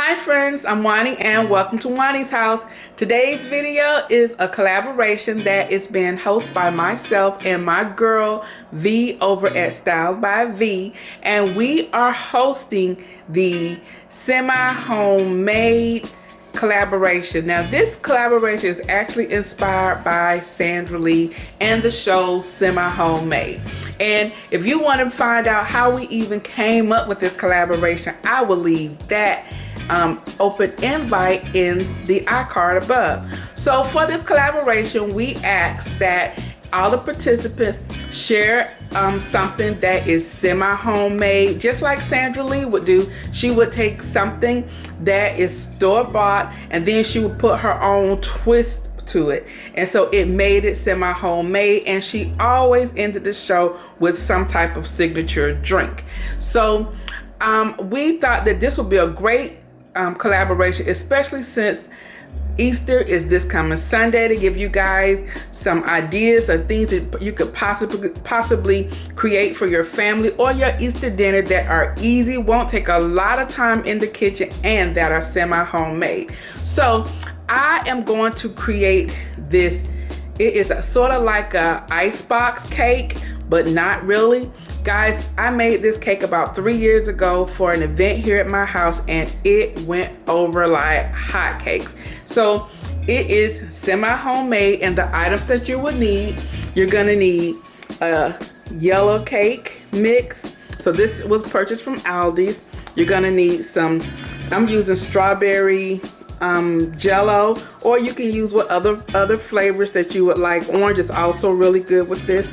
Hi friends, I'm Juani and welcome to Juani's house. Today's video is a collaboration that is being hosted by myself and my girl V over at Style by V, and we are hosting the semi-homemade collaboration. Now this collaboration is actually inspired by Sandra Lee and the show Semi-Homemade. And if you want to find out how we even came up with this collaboration, I will leave that open invite in the iCard above. So for this collaboration, we asked that all the participants share something that is semi-homemade, just like Sandra Lee would do. She would take something that is store-bought and then she would put her own twist to it, and so it made it semi-homemade. And she always ended the show with some type of signature drink. So we thought that this would be a great collaboration, especially since Easter is this coming Sunday, to give you guys some ideas or things that you could possibly create for your family or your Easter dinner that are easy, won't take a lot of time in the kitchen, and that are semi-homemade. So I am going to create this. It is sort of like a icebox cake, but not really. Guys, I made this cake about 3 years ago for an event here at my house, and it went over like hotcakes. So it is semi-homemade, and the items that you would need, you're gonna need a yellow cake mix. So this was purchased from Aldi's. You're gonna need some, I'm using strawberry jello, or you can use what other flavors that you would like. Orange is also really good with this.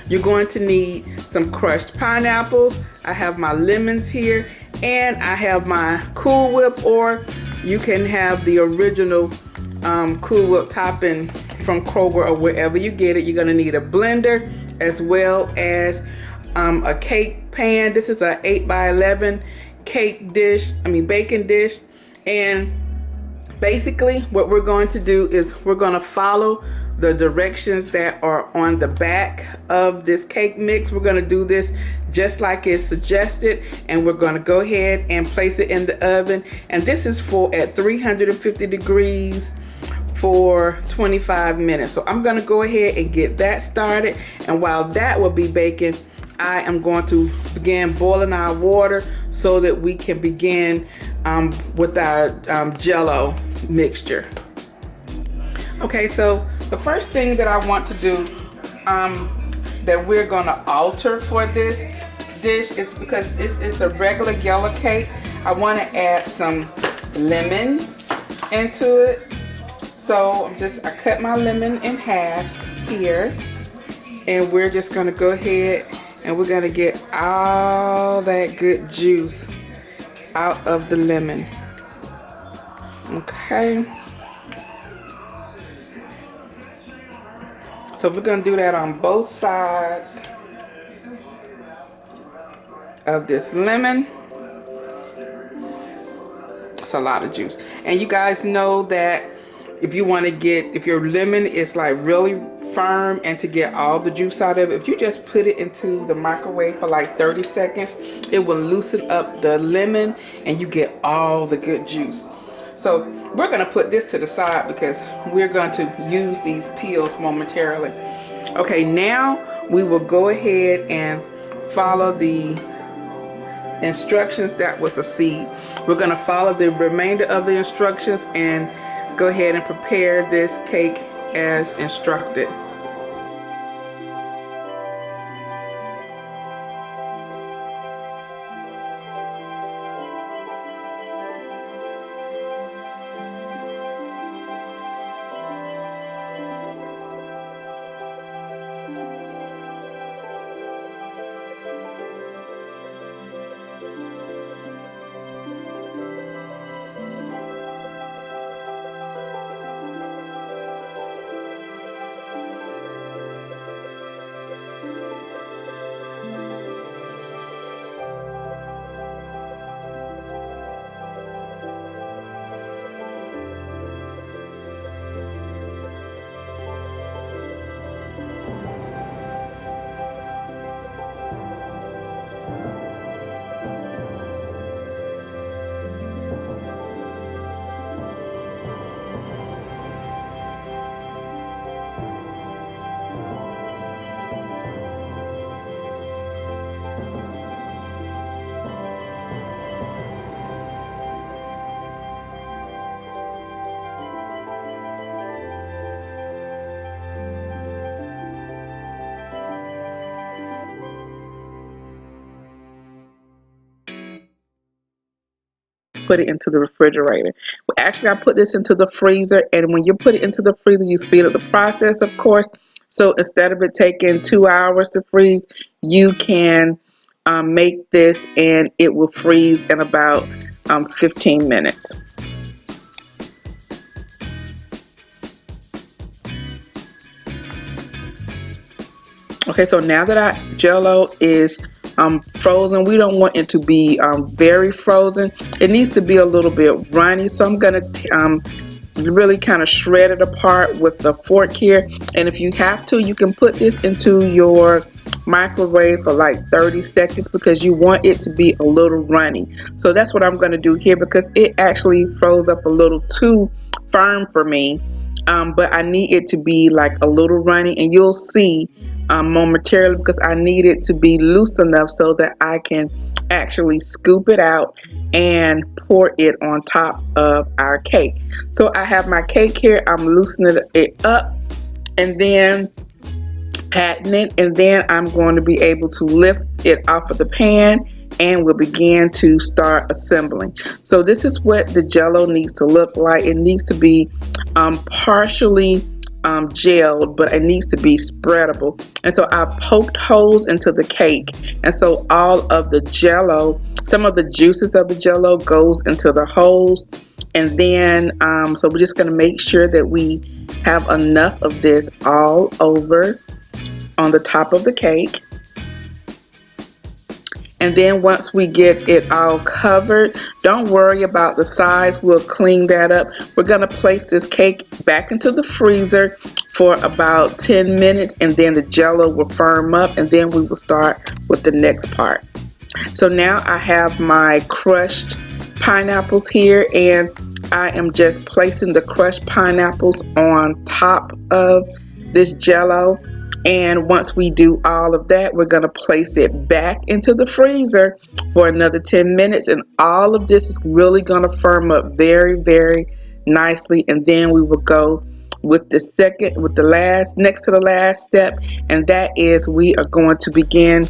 You're going to need some crushed pineapples. I have my lemons here, and I have my Cool Whip, or you can have the original Cool Whip topping from Kroger or wherever you get it. You're going to need a blender as well as a cake pan. This is a 8x11 cake dish, baking dish. And basically what we're going to do is we're going to follow the directions that are on the back of this cake mix. We're going to do this just like it's suggested, and we're going to go ahead and place it in the oven. And this is at 350 degrees for 25 minutes. So I'm going to go ahead and get that started, and while that will be baking, I am going to begin boiling our water so that we can begin with our jello mixture. Okay, so the first thing that I want to do that we're gonna alter for this dish is, because it's a regular yellow cake, I want to add some lemon into it. So I cut my lemon in half here, and we're just gonna go ahead and we're gonna get all that good juice out of the lemon. Okay. So we're going to do that on both sides of this lemon. It's a lot of juice. And you guys know that if your lemon is like really firm and to get all the juice out of it, if you just put it into the microwave for like 30 seconds, it will loosen up the lemon and you get all the good juice. So we're going to put this to the side because we're going to use these peels momentarily. Okay, now we will go ahead and follow the instructions. That was a seed. We're going to follow the remainder of the instructions and go ahead and prepare this cake as instructed. put it into the refrigerator. Well, actually, I put this into the freezer, and when you put it into the freezer, you speed up the process, of course. So instead of it taking 2 hours to freeze, you can make this and it will freeze in about 15 minutes. Okay, so now that our Jello is frozen, we don't want it to be very frozen. It needs to be a little bit runny, so I'm gonna really kind of shred it apart with the fork here. And if you have to, you can put this into your microwave for like 30 seconds because you want it to be a little runny. So that's what I'm going to do here because it actually froze up a little too firm for me. But I need it to be like a little runny, and you'll see momentarily because I need it to be loose enough so that I can actually scoop it out and pour it on top of our cake. So I have my cake here, I'm loosening it up and then patting it, and then I'm going to be able to lift it off of the pan and we'll begin to start assembling. So this is what the Jello needs to look like. It needs to be partially gelled, but it needs to be spreadable. And so I poked holes into the cake, and so all of the Jello, some of the juices of the Jello goes into the holes. And then so we're just going to make sure that we have enough of this all over on the top of the cake. And then once we get it all covered, don't worry about the size, we'll clean that up. We're going to place this cake back into the freezer for about 10 minutes, and then the Jello will firm up, and then we will start with the next part. So now I have my crushed pineapples here, and I am just placing the crushed pineapples on top of this Jello. And once we do all of that, we're going to place it back into the freezer for another 10 minutes. And all of this is really going to firm up very, very nicely. And then we will go with the last, next to the last step. And that is we are going to begin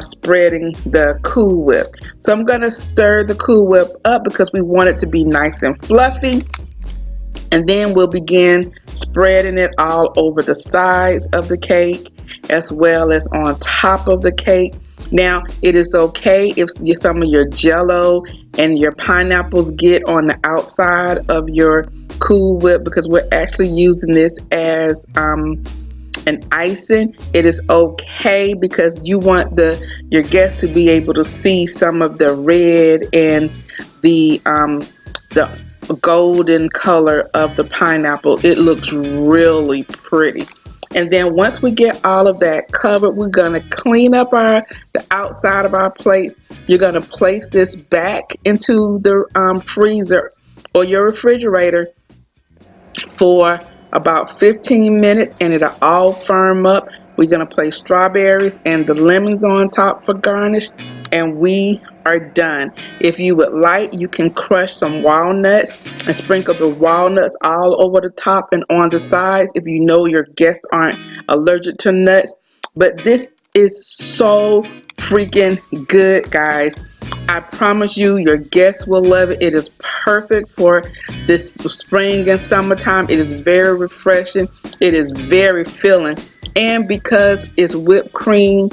spreading the Cool Whip. So I'm going to stir the Cool Whip up because we want it to be nice and fluffy. And then we'll begin spreading it all over the sides of the cake as well as on top of the cake. Now, it is okay if some of your Jello and your pineapples get on the outside of your Cool Whip because we're actually using this as an icing. It is okay because you want your guests to be able to see some of the red and the golden color of the pineapple. It looks really pretty. And then once we get all of that covered, we're going to clean up the outside of our plates. You're going to place this back into the freezer or your refrigerator for about 15 minutes, and it'll all firm up. We're going to place strawberries and the lemons on top for garnish, and we are done. If you would like, you can crush some walnuts and sprinkle the walnuts all over the top and on the sides if you know your guests aren't allergic to nuts. But this is so freaking good, guys. I promise you, your guests will love it. It is perfect for this spring and summertime. It is very refreshing. It is very filling. And because it's whipped cream,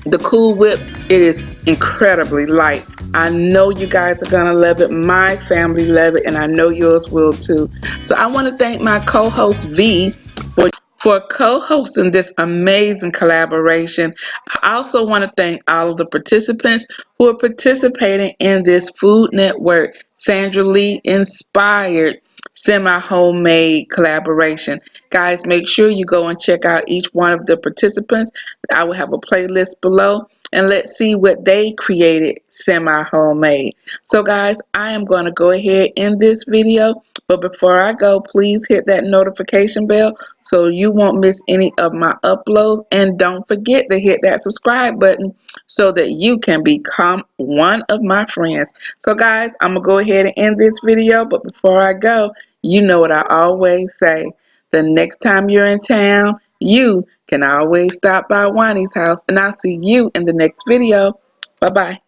the Cool Whip, it is incredibly light. I know you guys are going to love it. My family love it, and I know yours will too. So I want to thank my co-host V for co-hosting this amazing collaboration. I also want to thank all of the participants who are participating in this Food Network Sandra Lee inspired semi-homemade collaboration. Guys, make sure you go and check out each one of the participants. I will have a playlist below, and let's see what they created semi-homemade. So guys, I am going to go ahead in this video, but before I go, please hit that notification bell so you won't miss any of my uploads, and don't forget to hit that subscribe button so that you can become one of my friends. So guys, I'm gonna go ahead and end this video, but before I go, you know what I always say: the next time you're in town, you can always stop by Juani's house, and I'll see you in the next video. Bye bye.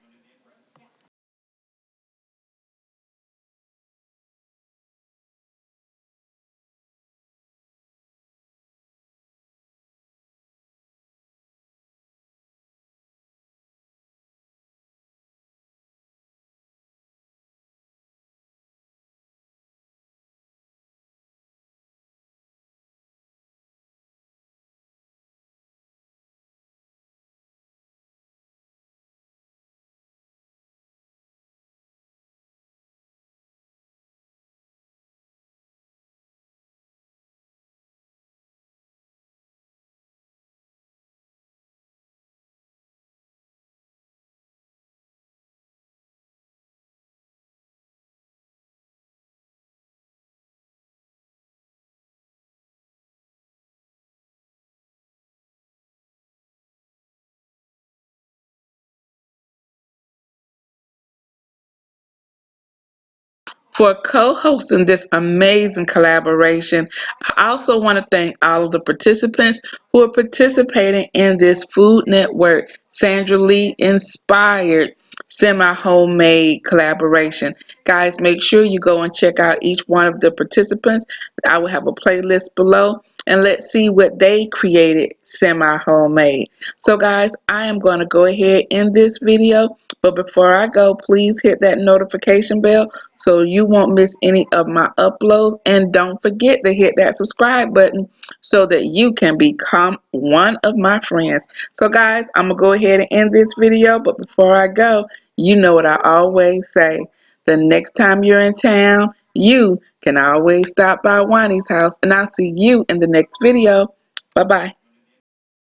for co-hosting this amazing collaboration. I also want to thank all of the participants who are participating in this Food Network Sandra Lee inspired semi-homemade collaboration. Guys, make sure you go and check out each one of the participants. I will have a playlist below, and let's see what they created semi-homemade. So guys, I am going to go ahead in this video, but before I go, please hit that notification bell so you won't miss any of my uploads, and don't forget to hit that subscribe button so that you can become one of my friends. So guys, I'm gonna go ahead and end this video, but before I go, you know what I always say: the next time you're in town, you can always stop by Juani's house, and I'll see you in the next video. Bye bye.